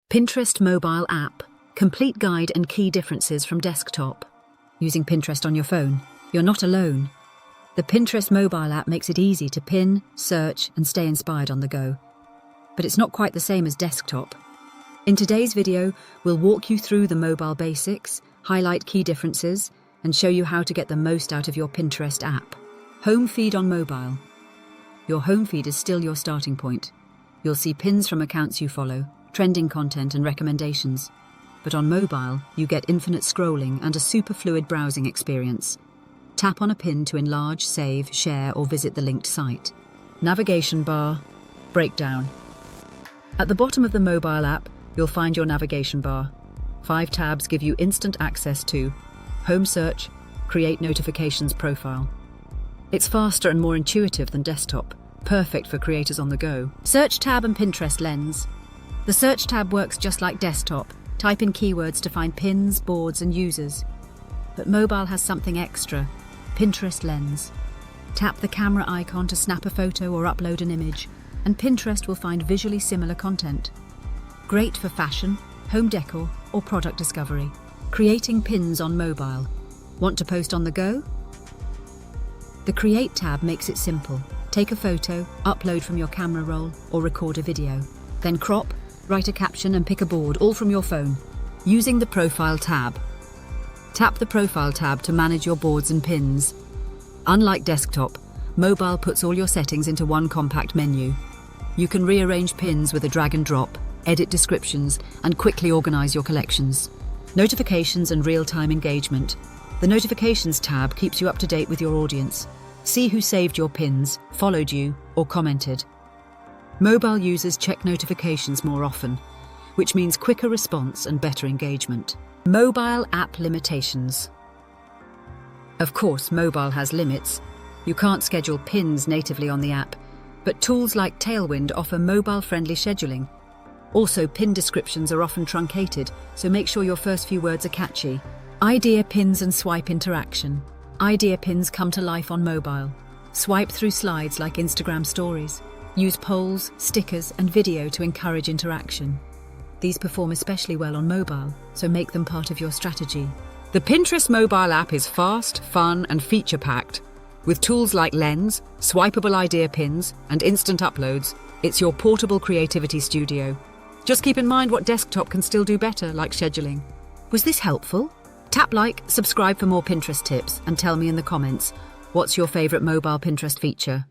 Pinterest mobile app. Complete guide and key differences from desktop. Using Pinterest on your phone, you're not alone. The Pinterest mobile app makes it easy to pin, search, and stay inspired on the go. But it's not quite the same as desktop. In today's video, we'll walk you through the mobile basics, highlight key differences, and show you how to get the most out of your Pinterest app. Home feed on mobile. Your home feed is still your starting point. You'll see pins from accounts you follow, trending content and recommendations. But on mobile, you get infinite scrolling and a super fluid browsing experience. Tap on a pin to enlarge, save, share, or visit the linked site. Navigation bar. Breakdown. At the bottom of the mobile app, you'll find your navigation bar. 5 tabs give you instant access to Home Search, Create Notifications Profile. It's faster and more intuitive than desktop, perfect for creators on the go. Search tab and Pinterest Lens. The Search tab works just like desktop. Type in keywords to find pins, boards, and users. But mobile has something extra. Pinterest Lens. Tap the camera icon to snap a photo or upload an image, and Pinterest will find visually similar content. Great for fashion, home decor, or product discovery. Creating pins on mobile. Want to post on the go? The Create tab makes it simple. Take a photo, upload from your camera roll, or record a video. Then crop, write a caption, and pick a board, all from your phone. Using the Profile tab. Tap the Profile tab to manage your boards and pins. Unlike desktop, mobile puts all your settings into one compact menu. You can rearrange pins with a drag and drop, edit descriptions, and quickly organize your collections. Notifications and real-time engagement. The Notifications tab keeps you up to date with your audience. See who saved your pins, followed you, or commented. Mobile users check notifications more often, which means quicker response and better engagement. Mobile app limitations. Of course, mobile has limits. You can't schedule pins natively on the app, but tools like Tailwind offer mobile-friendly scheduling. Also, pin descriptions are often truncated, so make sure your first few words are catchy. Idea pins and swipe interaction. Idea pins come to life on mobile. Swipe through slides like Instagram stories. Use polls, stickers, and video to encourage interaction. These perform especially well on mobile, so make them part of your strategy. The Pinterest mobile app is fast, fun, and feature-packed. With tools like Lens, swipeable idea pins, and instant uploads, it's your portable creativity studio. Just keep in mind what desktop can still do better, like scheduling. Was this helpful? Tap like, subscribe for more Pinterest tips, and tell me in the comments, what's your favorite mobile Pinterest feature?